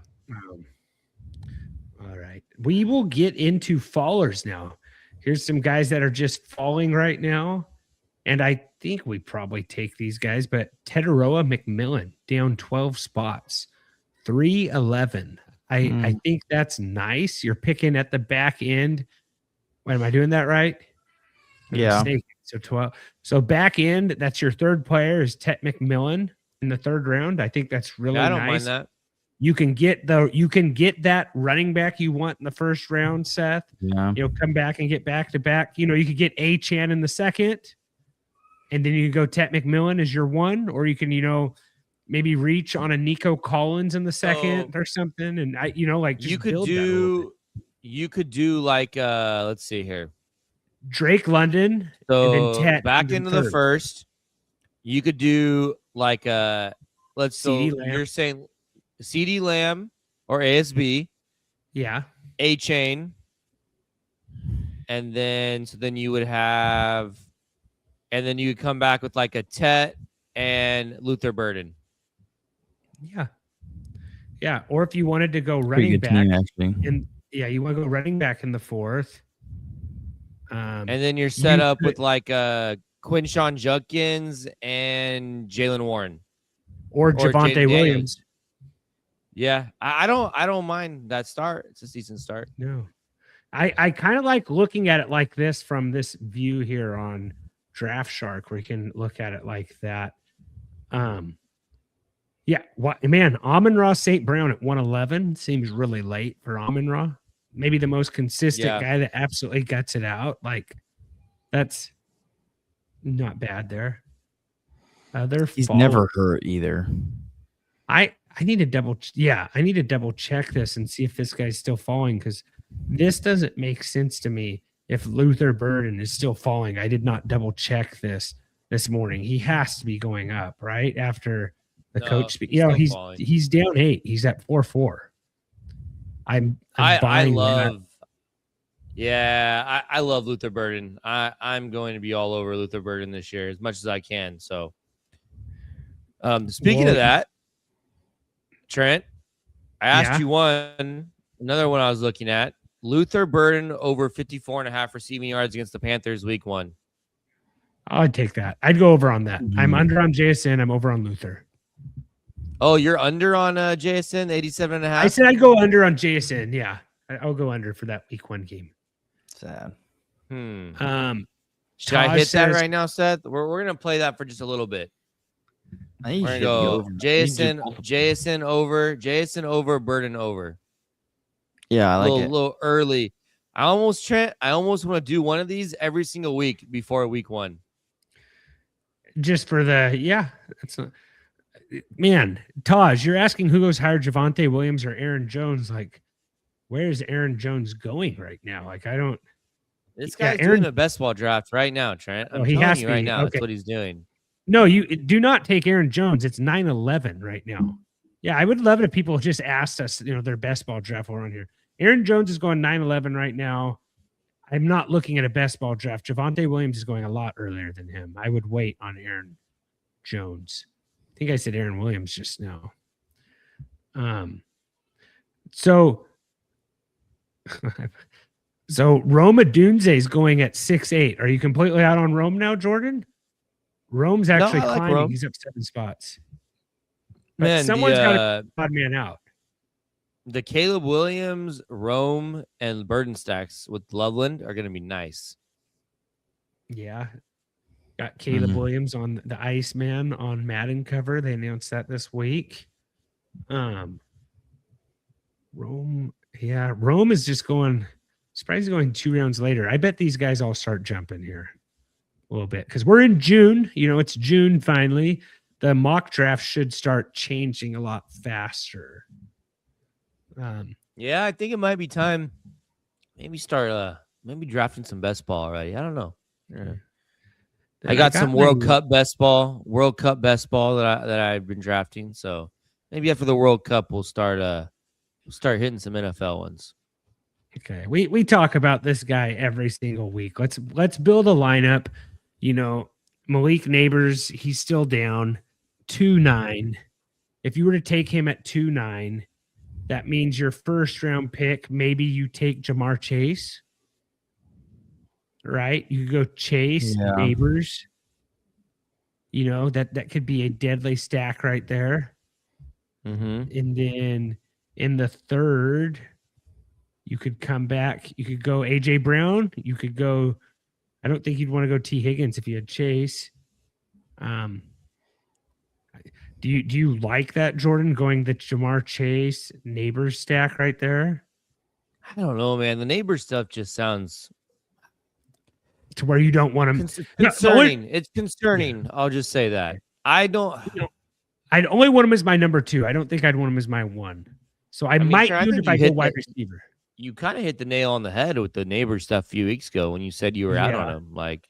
All right. We will get into fallers now. Here's some guys that are just falling right now. And I think we probably take these guys, but Teteroa McMillan down 12 spots, 311. I think that's nice. You're picking at the back end. Wait, am I doing that right? Yeah. So 12. So back end, that's your third player is Tet McMillan in the third round. I think that's really nice. I don't mind that. You can get that running back you want in the first round, Seth. Yeah. Come back and get back to back. You could get A-Chan in the second, and then you can go Tet McMillan as your one, or you can, maybe reach on a Nico Collins in the second or something. And you could do like let's see here. Drake London. So and then Tet back into the first, you could do like you're saying CD Lamb or ASB. Yeah. A-Chain. And then you would have, and then you would come back with like a Tet and Luther Burden. Yeah. Yeah. Or if you wanted to go running back you want to go running back in the fourth. And then you're set up with like Quinshawn Judkins and Jalen Warren. Or Javonte Williams. Yeah. I don't mind that start. It's a decent start. No. I kind of like looking at it like this from this view here on Draft Shark, where you can look at it like that. Yeah, Amon-Ra St. Brown at 111 seems really late for Amon-Ra. Maybe the most consistent guy that absolutely guts it out. Like, that's not bad there. He's never hurt either. I need to double check this and see if this guy's still falling, because this doesn't make sense to me. If Luther Burden is still falling, I did not double check this morning. He has to be going up, right? After the coach, he's down 8. He's at 4.4. I love Luther Burden. I'm going to be all over Luther Burden this year as much as I can. So, speaking of that, Trent, I asked you another one I was looking at. Luther Burden over 54.5 receiving yards against the Panthers week 1. I'd take that. I'd go over on that. I'm under on JSN. I'm over on Luther. Oh, you're under on JSN, 87.5? I said I'd go under on JSN. Yeah. I'll go under for that week 1 game. Sad. Should I hit that right now, Seth? We're going to play that for just a little bit. We're going to go JSN over, Burden over. Yeah, I like it. A little early. I almost want to do one of these every single week before week 1. Just for Taj, you're asking who goes higher, Javonte Williams or Aaron Jones. Like, where is Aaron Jones going right now? Like, I don't. This guy's doing a best ball draft right now, Trent. I'm telling you right now, that's what he's doing. No, you do not take Aaron Jones. It's 9-11 right now. Yeah, I would love it if people just asked us, their best ball draft while we're on here. Aaron Jones is going 9-11 right now. I'm not looking at a best ball draft. Javonte Williams is going a lot earlier than him. I would wait on Aaron Jones. I think I said Aaron Williams just now. So Rome Odunze is going at 6'8". Are you completely out on Rome now, Jordan? Rome's actually climbing. Rome. He's up 7 spots. But someone's got a odd man out. The Caleb Williams, Rome, and Burden stacks with Loveland are going to be nice. Yeah. Got Caleb Williams on the Iceman on Madden cover. They announced that this week. Rome is just going, surprised going 2 rounds later. I bet these guys all start jumping here a little bit because we're in June. It's June finally. The mock draft should start changing a lot faster. Yeah, I think it might be time. Maybe start maybe drafting some best ball already. I don't know. Yeah. I got some World Cup best ball that I've been drafting. So maybe after the World Cup, we'll start hitting some NFL ones. Okay, we talk about this guy every single week. Let's build a lineup. Malik Nabers, he's still down 2.9. If you were to take him at 2.9, That means your first round pick, maybe you take Jamar Chase, right? You could go Chase, Nabers. You know, that could be a deadly stack right there. And then in the third, you could come back. You could go AJ Brown. You could go, I don't think you'd want to go T. Higgins if you had Chase. Do you like that, Jordan, going the Jamar Chase Nabers stack right there? I don't know, man. The Nabers stuff just sounds to where you don't want him. Concerning. It's concerning. Yeah. I'll just say that. I don't. I'd only want him as my number 2. I don't think I'd want him as my 1. So I might do it if I go wide receiver. You kind of hit the nail on the head with the Nabers stuff a few weeks ago when you said you were out on him. Like,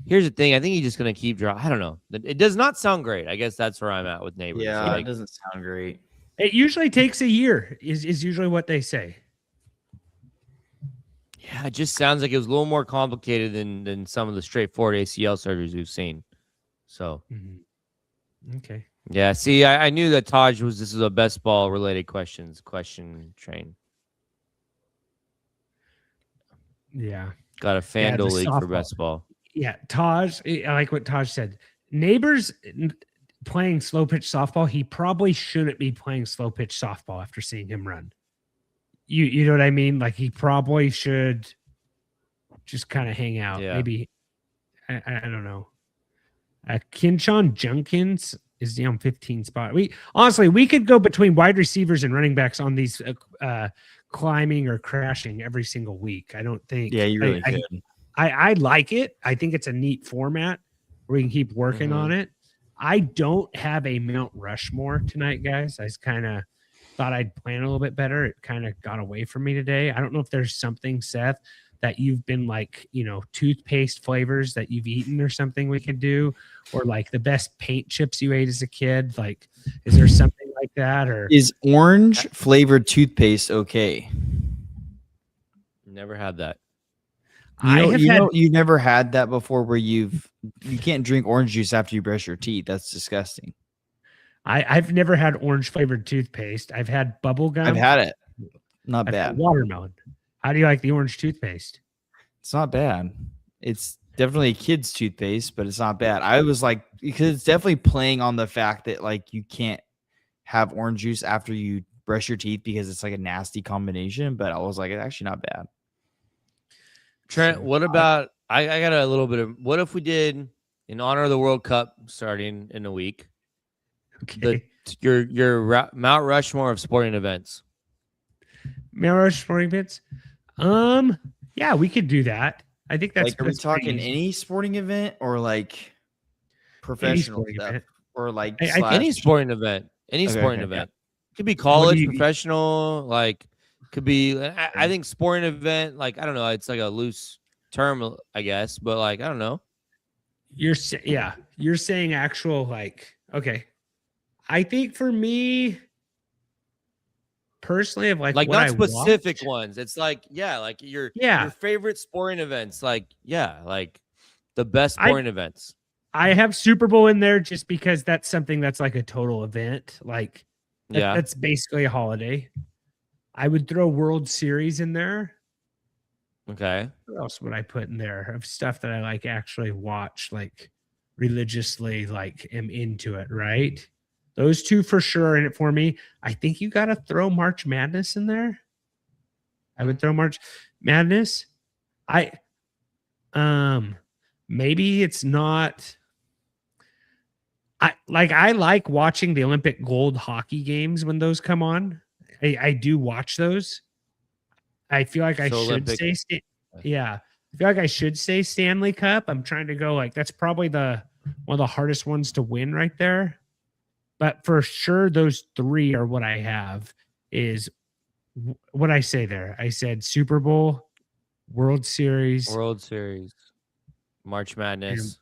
here's the thing. I think he's just going to keep dropping. I don't know. It does not sound great. I guess that's where I'm at with Nabers. Yeah, so it doesn't sound great. It usually takes a year is usually what they say. Yeah, it just sounds like it was a little more complicated than some of the straightforward ACL surgeries we've seen. So, okay. Yeah, see, I knew that this is a best ball related question train. Yeah. Got a FanDuel league for best ball. Yeah, Taj, I like what Taj said. Nabers playing slow pitch softball, he probably shouldn't be playing slow pitch softball after seeing him run. You know what I mean? Like he probably should just kind of hang out. Yeah. Maybe I don't know. Kinshon Junkins is down 15 spot. We could go between wide receivers and running backs on these climbing or crashing every single week. I don't think. Yeah, you really could. I like it. I think it's a neat format where we can keep working on it. I don't have a Mount Rushmore tonight, guys. I kind of thought I'd plan a little bit better. It kind of got away from me today. I don't know if there's something, Seth, that you've been like, toothpaste flavors that you've eaten or something we could do, or like the best paint chips you ate as a kid. Like, is there something like that? Or is orange flavored toothpaste okay? Never had that. You've never had that before where you can't drink orange juice after you brush your teeth. That's disgusting. I've never had orange flavored toothpaste. I've had bubble gum. I've had it. Not I've bad. Had watermelon. How do you like the orange toothpaste? It's not bad. It's definitely a kid's toothpaste, but it's not bad. I was like, because it's definitely playing on the fact that like you can't have orange juice after you brush your teeth because it's like a nasty combination. But I was like, it's actually not bad. Trent, what about I got a little bit of what if we did in honor of the World Cup starting in a week? Okay. Your Mount Rushmore of sporting events. Mount Rushmore events? Yeah, we could do that. I think that's like, are we talking any sporting event or like professional stuff event. Or like any sporting event? Any sporting event. Yeah. Could be college, professional, like could be. I think sporting event, like I don't know. It's like a loose term, I guess, but like I don't know. You're saying actual like okay. I think for me personally, of like what not I specific watched, ones. It's like like your favorite sporting events, like like the best sporting events. I have Super Bowl in there just because that's something that's like a total event. Like that's basically a holiday. I would throw World Series in there. Okay. What else would I put in there of stuff that I like actually watch, like religiously, like am into it, right? Those two for sure are in it for me. I think you got to throw March Madness in there. I would throw March Madness. Maybe it's not. I like watching the Olympic gold hockey games when those come on. I do watch those. I feel like I should say, I feel like I should say Stanley Cup. I'm trying to go like that's probably one of the hardest ones to win right there. But for sure, those three are what I have. Is what I say there. I said Super Bowl, World Series, March Madness,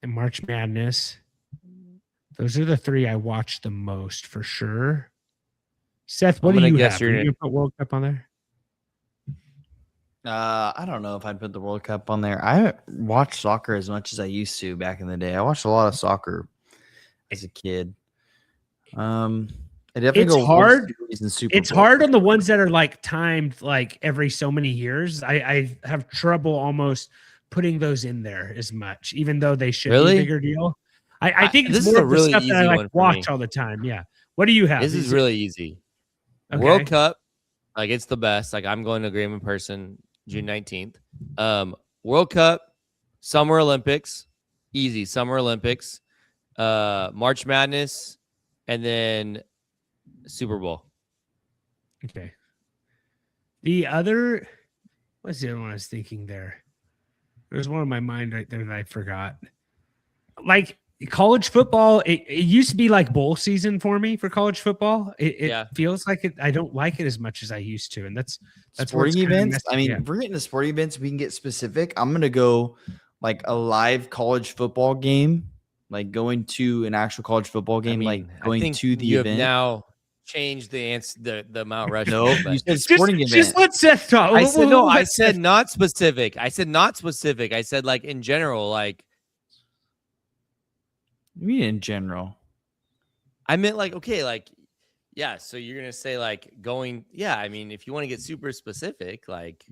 and March Madness. Those are the three I watch the most for sure. Seth, what do you have? Are you gonna put World Cup on there? I don't know if I'd put the World Cup on there. I haven't watched soccer as much as I used to back in the day. I watched a lot of soccer as a kid. I It's hard. It's hard on the ones that are like timed like every so many years. I have trouble almost putting those in there as much, even though they should be a bigger deal. I think it's more of the stuff that I like watch all the time. Yeah. What do you have? This is really easy. Okay. World Cup, like it's the best. Like I'm going to Graham in person June 19th. World Cup, Summer Olympics, easy. Summer Olympics, March Madness, and then Super Bowl. Okay. What's the other one I was thinking there? There's one in my mind right there that I forgot. Like college football, it used to be like bowl season for me for college football. It feels like it. I don't like it as much as I used to, and that's sporting events. I mean, if we're getting to sporting events, we can get specific. I'm gonna go like a live college football game, like going to an actual college football game, like going to the event. Now change the Mount Rushmore. No, you said sporting event. Just let Seth talk. I said no. I said not specific. I said not specific. I said like in general, like. You mean in general? I meant like, okay, like, yeah. So you're going to say like going, yeah. I mean, if you want to get super specific, like.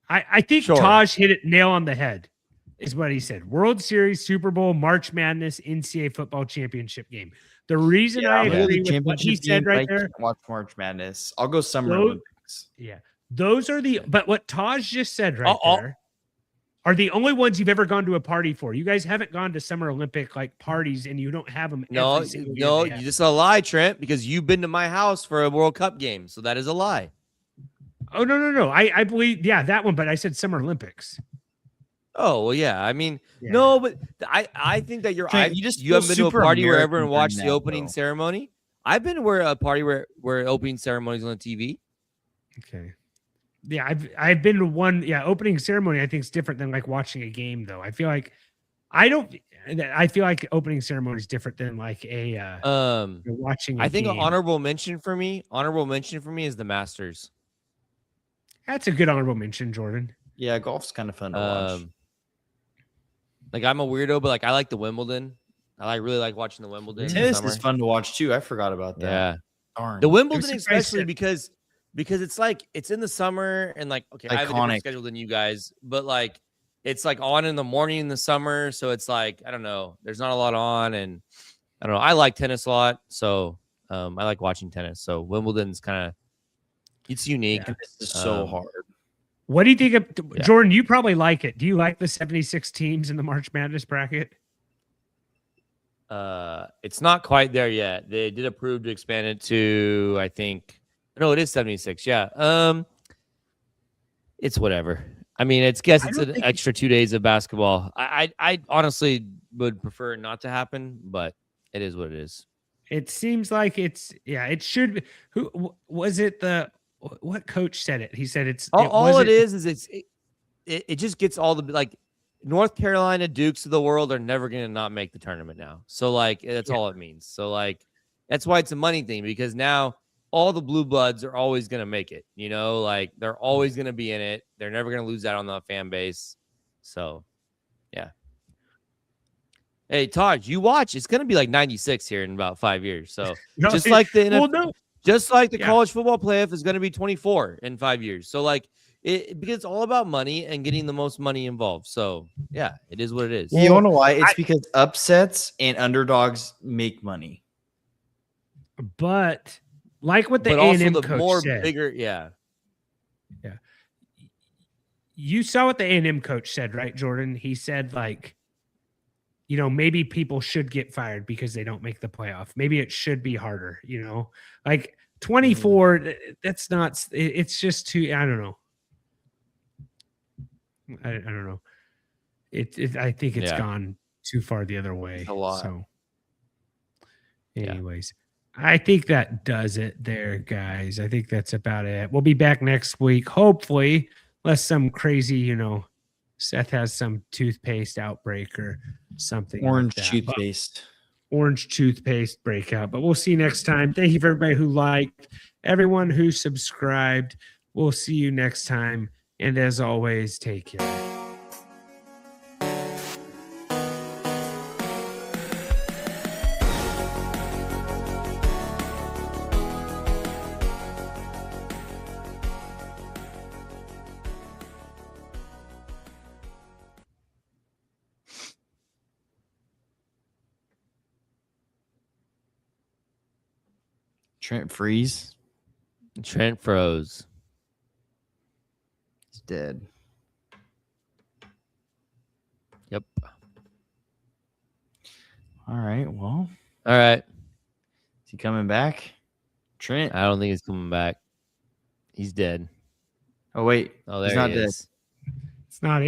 I think Taj hit it nail on the head is what he said. World Series, Super Bowl, March Madness, NCAA football championship game. The reason I agree with what he said right there. Watch March Madness. I'll go Summer Olympics. Yeah. Those are but what Taj just said right there are the only ones you've ever gone to a party for. You guys haven't gone to Summer Olympic like parties, and you don't have them. No, you just a lie, Trent, because you've been to my house for a World Cup game, so that is a lie. Oh no! I believe that one, but I said Summer Olympics. Oh well, yeah. I mean, no, but I think that Trent, you haven't been to a party where everyone watched the opening ceremony. I've been to a party where opening ceremonies on TV. Okay. Yeah, I've been to one. Yeah, opening ceremony I think is different than like watching a game, though. I feel like opening ceremony is different than like a watching. I think an honorable mention for me is the Masters. That's a good honorable mention, Jordan. Yeah, golf's kind of fun to watch. Like I'm a weirdo, but like I like the Wimbledon. I really like watching the Wimbledon. Tennis is fun to watch too. I forgot about that. Yeah, darn. The Wimbledon especially because it's like it's in the summer and like okay, I have a different schedule than you guys, but like it's like on in the morning in the summer, so it's like I don't know, there's not a lot on, and I don't know. I like tennis a lot, so I like watching tennis. So Wimbledon's kind of it's unique. Yeah, this is so hard. What do you think of Jordan? You probably like it. Do you like the 76 teams in the March Madness bracket? It's not quite there yet. They did approve to expand it to, I think. No, it is 76. Yeah. It's whatever. I mean, it's an extra 2 days of basketball. I honestly would prefer it not to happen, but it is what it is. It seems like it should be. Who was it? What coach said it? He said it just gets all the like North Carolina Dukes of the world are never going to not make the tournament now. So like that's all it means. So like that's why it's a money thing, because now all the blue bloods are always going to make it, you know, like they're always going to be in it. They're never going to lose out on the fan base. So, yeah. Hey, Taj, you watch. It's going to be like 96 here in about 5 years. So just like the NFL, just like the college football playoff is going to be 24 in 5 years. So like because it's all about money and getting the most money involved. So yeah, it is what it is. You don't know why? It's because upsets and underdogs make money. But like what the A&M coach said. Bigger, yeah. You saw what the A&M coach said, right, Jordan? He said, like, you know, maybe people should get fired because they don't make the playoff. Maybe it should be harder, you know? Like, 24, that's not – it's just too – I don't know. I don't know. I think it's gone too far the other way. A lot. So, anyways. I think that does it there, guys. I think that's about it. We'll be back next week, hopefully, unless some crazy, you know, Seth has some toothpaste outbreak or something. Orange toothpaste breakout. But we'll see you next time. Thank you for everybody who liked, everyone who subscribed. We'll see you next time. And as always, take care. Trent freeze. Trent froze. He's dead. Yep. All right. Well, All right. is he coming back? Trent. I don't think he's coming back. He's dead. Oh wait. Oh, there he's not he dead. is. It's not